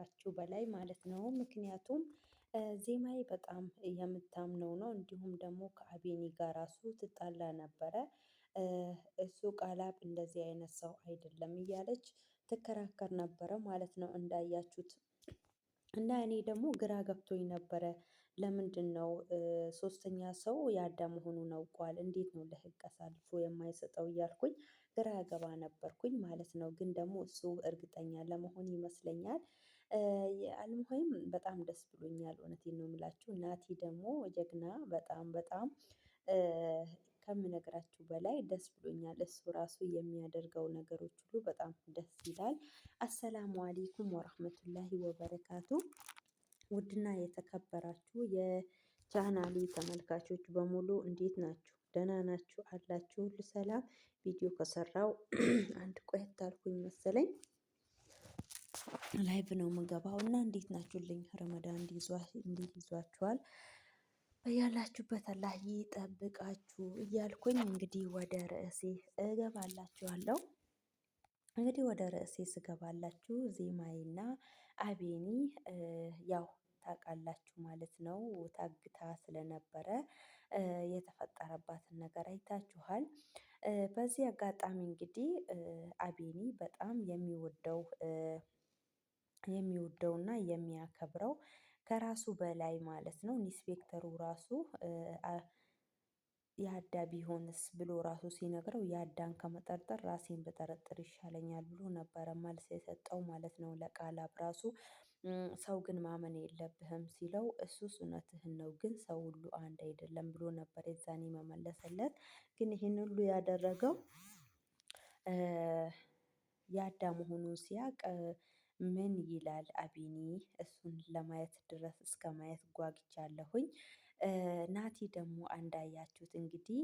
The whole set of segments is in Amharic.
ከምነግራችሁ በላይ ማለት ነው። ምክንያቱም ዜማዬ በጣም የምታምነው ነው። እንዲሁም ደግሞ ከአቤኒ ጋር ራሱ ትጣላ ነበረ። እሱ ቃላብ እንደዚህ አይነት ሰው አይደለም እያለች ትከራከር ነበረ ማለት ነው እንዳያችሁት። እና እኔ ደግሞ ግራ ገብቶኝ ነበረ። ለምንድነው ሶስተኛ ሰው የአዳም መሆኑን አውቋል፣ እንዴት ነው ለህግ አሳልፎ የማይሰጠው እያልኩኝ ግራ ገባ ነበርኩኝ ማለት ነው። ግን ደግሞ እሱ እርግጠኛ ለመሆን ይመስለኛል። አልሙሄም በጣም ደስ ብሎኛል። እውነቴን ነው የምላችሁ። ናቲ ደግሞ ጀግና በጣም በጣም ከምነግራችሁ በላይ ደስ ብሎኛል። እሱ ራሱ የሚያደርገው ነገሮች ሁሉ በጣም ደስ ይላል። አሰላሙ አሌይኩም ወራህመቱላሂ ወበረካቱ። ውድና የተከበራችሁ የቻናሌ ተመልካቾች በሙሉ እንዴት ናችሁ? ደህና ናችሁ አላችሁ? ሁሉ ሰላም። ቪዲዮ ከሰራው አንድ ቆየት አልኩኝ መሰለኝ። ላይቭ ነው የምገባው እና እንዴት ናችሁልኝ? ረመዳን እንዴት ይዟችኋል? በያላችሁበት አላህ ይጠብቃችሁ እያልኩኝ እንግዲህ ወደ ርዕሴ እገባላችኋለሁ። እንግዲህ ወደ ርዕሴ ስገባላችሁ ዜማዬና አቤኒ ያው ታውቃላችሁ ማለት ነው። ታግታ ስለነበረ የተፈጠረባትን ነገር አይታችኋል። በዚህ አጋጣሚ እንግዲህ አቤኒ በጣም የሚወደውና የሚያከብረው ከራሱ በላይ ማለት ነው። ኢንስፔክተሩ ራሱ ያዳ ቢሆንስ ብሎ ራሱ ሲነግረው ያዳን ከመጠርጠር ራሴን በጠረጥር ይሻለኛል ብሎ ነበረ መልስ የሰጠው ማለት ነው ለቃላብ ራሱ። ሰው ግን ማመን የለብህም ሲለው እሱስ እውነትህን ነው፣ ግን ሰው ሁሉ አንድ አይደለም ብሎ ነበር የዛኔ መመለሰለት። ግን ይህን ሁሉ ያደረገው ያዳ መሆኑን ሲያቅ ምን ይላል አቢኒ? እሱን ለማየት ድረስ እስከ ማየት ጓግቻለሁኝ። ናቲ ደግሞ እንዳያችሁት እንግዲህ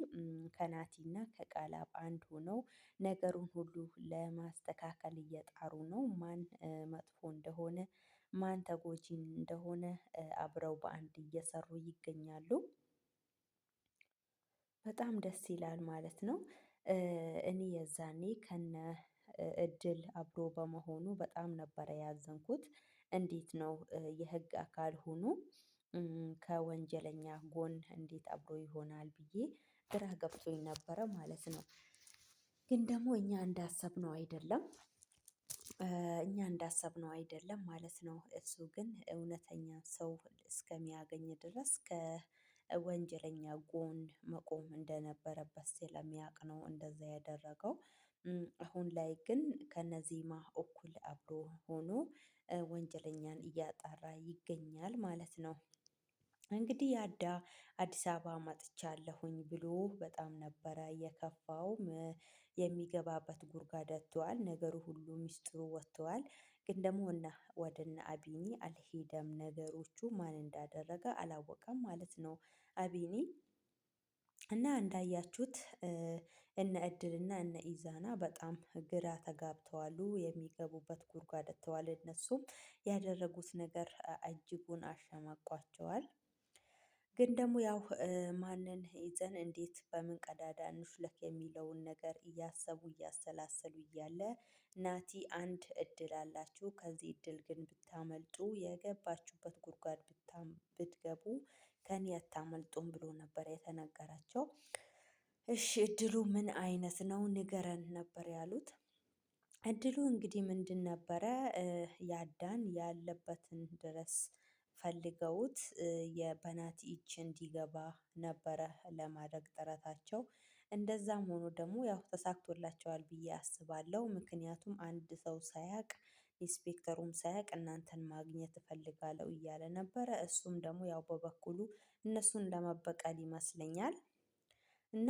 ከናቲና ከቃላብ አንድ ሆነው ነገሩን ሁሉ ለማስተካከል እየጣሩ ነው። ማን መጥፎ እንደሆነ ማን ተጎጂ እንደሆነ አብረው በአንድ እየሰሩ ይገኛሉ። በጣም ደስ ይላል ማለት ነው። እኔ የዛኔ ከነ እድል አብሮ በመሆኑ በጣም ነበረ ያዘንኩት። እንዴት ነው የህግ አካል ሆኖ ከወንጀለኛ ጎን እንዴት አብሮ ይሆናል ብዬ ግራ ገብቶኝ ነበረ ማለት ነው። ግን ደግሞ እኛ እንዳሰብነው አይደለም። ማለት ነው። እሱ ግን እውነተኛ ሰው እስከሚያገኝ ድረስ ከወንጀለኛ ጎን መቆም እንደነበረበት ስለሚያውቅ ነው እንደዛ ያደረገው። አሁን ላይ ግን ከነዚህማ እኩል አብሮ ሆኖ ወንጀለኛን እያጣራ ይገኛል ማለት ነው። እንግዲህ ያዳ አዲስ አበባ መጥቻለሁኝ ብሎ በጣም ነበረ የከፋው። የሚገባበት ጉድጓድ አጥቷል። ነገሩ ሁሉ ሚስጥሩ ወጥቷል። ግን ደግሞ ወደ እነ አቢኒ አልሄደም። ነገሮቹ ማን እንዳደረገ አላወቀም ማለት ነው አቢኒ። እና እንዳያችሁት እነ እድልና እነ ኢዛና በጣም ግራ ተጋብተዋሉ። የሚገቡበት ጉድጓድ አጥተዋል። እነሱም ያደረጉት ነገር እጅጉን አሸማቋቸዋል። ግን ደግሞ ያው ማንን ይዘን እንዴት በምን ቀዳዳ እንሹለክ የሚለውን ነገር እያሰቡ እያሰላሰሉ እያለ ናቲ አንድ እድል አላችሁ፣ ከዚህ እድል ግን ብታመልጡ የገባችሁበት ጉድጓድ ብትገቡ ከኔ አታመልጡም ብሎ ነበር የተነገራቸው። እሺ እድሉ ምን አይነት ነው ንገረን ነበር ያሉት። እድሉ እንግዲህ ምንድን ነበረ? ያዳን ያለበትን ድረስ ፈልገውት የበናቲ እጅ እንዲገባ ነበረ ለማድረግ ጥረታቸው። እንደዛም ሆኖ ደግሞ ያው ተሳክቶላቸዋል ብዬ አስባለሁ። ምክንያቱም አንድ ሰው ሳያቅ ኢንስፔክተሩም ሳያቅ እናንተን ማግኘት እፈልጋለሁ እያለ ነበረ። እሱም ደግሞ ያው በበኩሉ እነሱን ለመበቀል ይመስለኛል። እና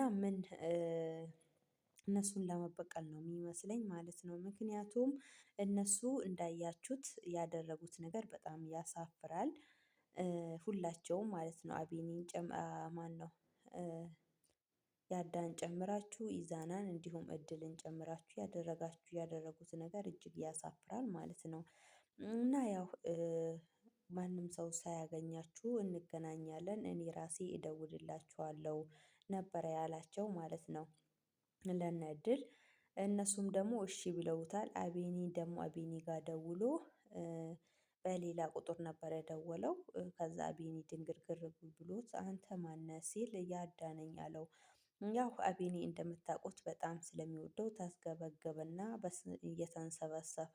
እነሱን ለመበቀል ነው የሚመስለኝ ማለት ነው። ምክንያቱም እነሱ እንዳያችሁት ያደረጉት ነገር በጣም ያሳፍራል። ሁላቸውም ማለት ነው። አቢኒን ማነው ያዳን ጨምራችሁ ኢዛናን እንዲሁም እድልን ጨምራችሁ ያደረጉት ነገር እጅግ ያሳፍራል ማለት ነው። እና ያው ማንም ሰው ሳያገኛችሁ እንገናኛለን፣ እኔ ራሴ እደውልላችኋለሁ ነበረ ያላቸው ማለት ነው ለነ እድል። እነሱም ደግሞ እሺ ብለውታል። አቢኒ ደግሞ አቢኒ ጋር ደውሎ በሌላ ቁጥር ነበር የደወለው። ከዛ ቢኒ ድንግርግር ብሎት አንተ ማነህ ሲል ያዳነኝ አለው። ያው አቤኔ እንደምታውቁት በጣም ስለሚወደው ታስገበገበና እየተንሰበሰፈ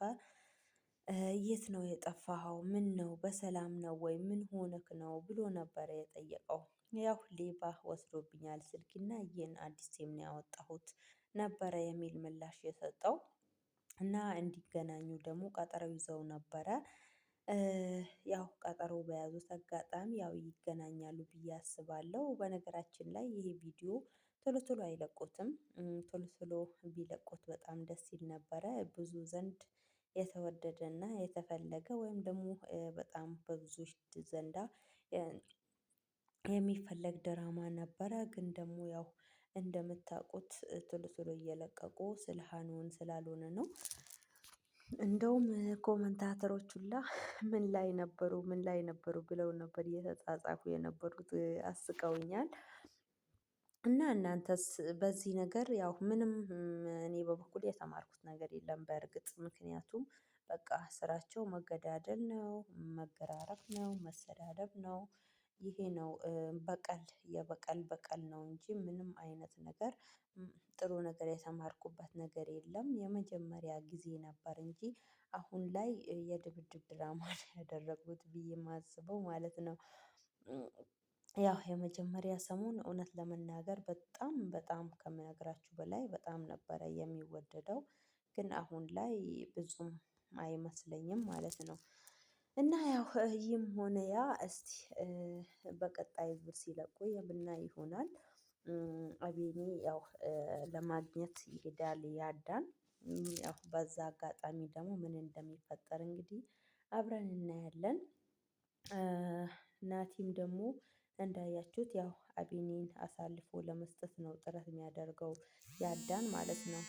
የት ነው የጠፋኸው? ምን ነው በሰላም ነው ወይ? ምን ሆነክ ነው ብሎ ነበረ የጠየቀው። ያው ሌባ ወስዶብኛል ስልክና ይህን አዲስ ሲም ነው ያወጣሁት ነበረ የሚል ምላሽ የሰጠው። እና እንዲገናኙ ደግሞ ቀጠሮ ይዘው ነበረ። ያው ቀጠሮ በያዙት አጋጣሚ ያው ይገናኛሉ ብዬ አስባለሁ። በነገራችን ላይ ይሄ ቪዲዮ ቶሎ ቶሎ አይለቁትም። ቶሎ ቶሎ ቢለቁት በጣም ደስ ይል ነበረ። ብዙ ዘንድ የተወደደና የተፈለገ ወይም ደግሞ በጣም በብዙዎች ዘንዳ የሚፈለግ ድራማ ነበረ። ግን ደግሞ ያው እንደምታውቁት ቶሎ ቶሎ እየለቀቁ ስለ ሀኑን ስላልሆነ ነው። እንደውም ኮመንታተሮች ሁላ ምን ላይ ነበሩ ምን ላይ ነበሩ ብለው ነበር እየተጻጻፉ የነበሩት አስቀውኛል። እና እናንተስ በዚህ ነገር ያው ምንም እኔ በበኩሌ የተማርኩት ነገር የለም። በእርግጥ ምክንያቱም በቃ ስራቸው መገዳደል ነው፣ መገራረፍ ነው፣ መሰዳደብ ነው። ይሄ ነው በቀል የበቀል በቀል ነው እንጂ ምንም አይነት ነገር ጥሩ ነገር የተማርኩበት ነገር የለም። የመጀመሪያ ጊዜ ነበር እንጂ አሁን ላይ የድብድብ ድራማ ነው ያደረጉት ብዬ የማስበው ማለት ነው። ያው የመጀመሪያ ሰሞን እውነት ለመናገር በጣም በጣም ከምነግራችሁ በላይ በጣም ነበረ የሚወደደው። ግን አሁን ላይ ብዙም አይመስለኝም ማለት ነው። እና ያው ይህም ሆነ ያ እስቲ በቀጣይ ዙር ሲለቁ የምናይ ይሆናል። አቤኔ ያው ለማግኘት ይሄዳል ያዳን። ያው በዛ አጋጣሚ ደግሞ ምን እንደሚፈጠር እንግዲህ አብረን እናያለን። ናቲም ደግሞ እንዳያችሁት ያው አቤኔን አሳልፎ ለመስጠት ነው ጥረት የሚያደርገው ያዳን ማለት ነው።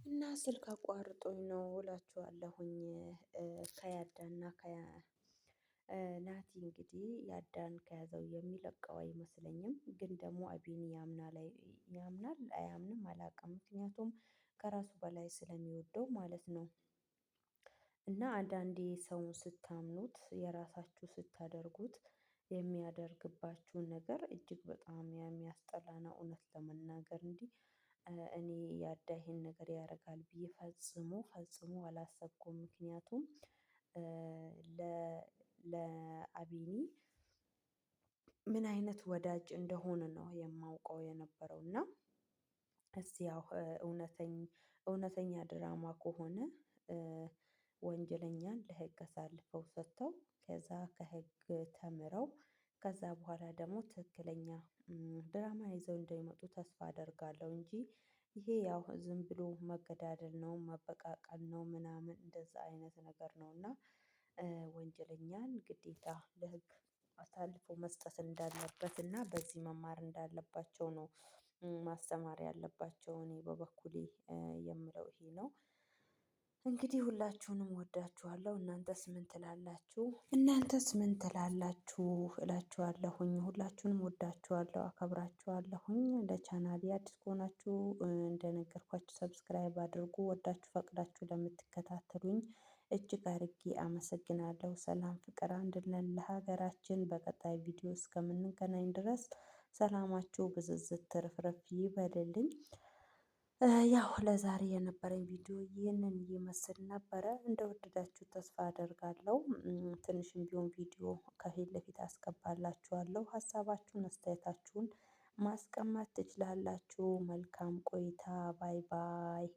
እና ስልክ አቋርጦኝ ነው እላችኋለሁኝ። ከያዳና ናቲ እንግዲህ ያዳን ከያዘው የሚለቀው አይመስለኝም። ግን ደግሞ አቤኔ ያምናል አያምንም አላውቅም። ምክንያቱም ከራሱ በላይ ስለሚወደው ማለት ነው። እና አንዳንዴ ሰውን ስታምኑት የራሳችሁ ስታደርጉት የሚያደርግባችሁን ነገር እጅግ በጣም የሚያስጠላ ነው። እውነት ለመናገር እንዲህ እኔ ያዳ ይሄን ነገር ያደርጋል ብዬ ፈጽሞ ፈጽሞ አላሰብኩም። ምክንያቱም ለአቤኔ ምን አይነት ወዳጅ እንደሆነ ነው የማውቀው የነበረው። እና እስቲ ያው እውነተኛ ድራማ ከሆነ ወንጀለኛን ለህግ አሳልፈው ሰጥተው ከዛ ከህግ ተምረው ከዛ በኋላ ደግሞ ትክክለኛ ድራማ ይዘው እንደሚመጡ ተስፋ አደርጋለሁ። እንጂ ይሄ ያው ዝም ብሎ መገዳደል ነው መበቃቀል ነው ምናምን እንደዛ አይነት ነገር ነው። እና ወንጀለኛን ግዴታ ለህግ አሳልፎ መስጠት እንዳለበት እና በዚህ መማር እንዳለባቸው ነው ማስተማር ያለባቸው። እኔ በበኩሌ የምለው ይሄ ነው። እንግዲህ ሁላችሁንም እወዳችኋለሁ። እናንተስ ምን ትላላችሁ? እናንተስ ምን ትላላችሁ እላችኋለሁኝ። ሁላችሁንም እወዳችኋለሁ አከብራችኋለሁኝ። ለቻናሌ አዲስ ከሆናችሁ እንደነገርኳችሁ ሰብስክራይብ አድርጉ። ወዳችሁ ፈቅዳችሁ ለምትከታተሉኝ እጅግ አድርጌ አመሰግናለሁ። ሰላም ፍቅር አንድነት ለሀገራችን። በቀጣይ ቪዲዮ እስከምንገናኝ ድረስ ሰላማችሁ ብዝዝት ትርፍርፍ ይበልልኝ። ያው ለዛሬ የነበረኝ ቪዲዮ ይህንን ይመስል ነበረ። እንደወደዳችሁ ተስፋ አደርጋለሁ። ትንሽም ቢሆን ቪዲዮ ከፊት ለፊት አስገባላችኋለሁ። ሀሳባችሁን አስተያየታችሁን ማስቀመጥ ትችላላችሁ። መልካም ቆይታ። ባይ ባይ።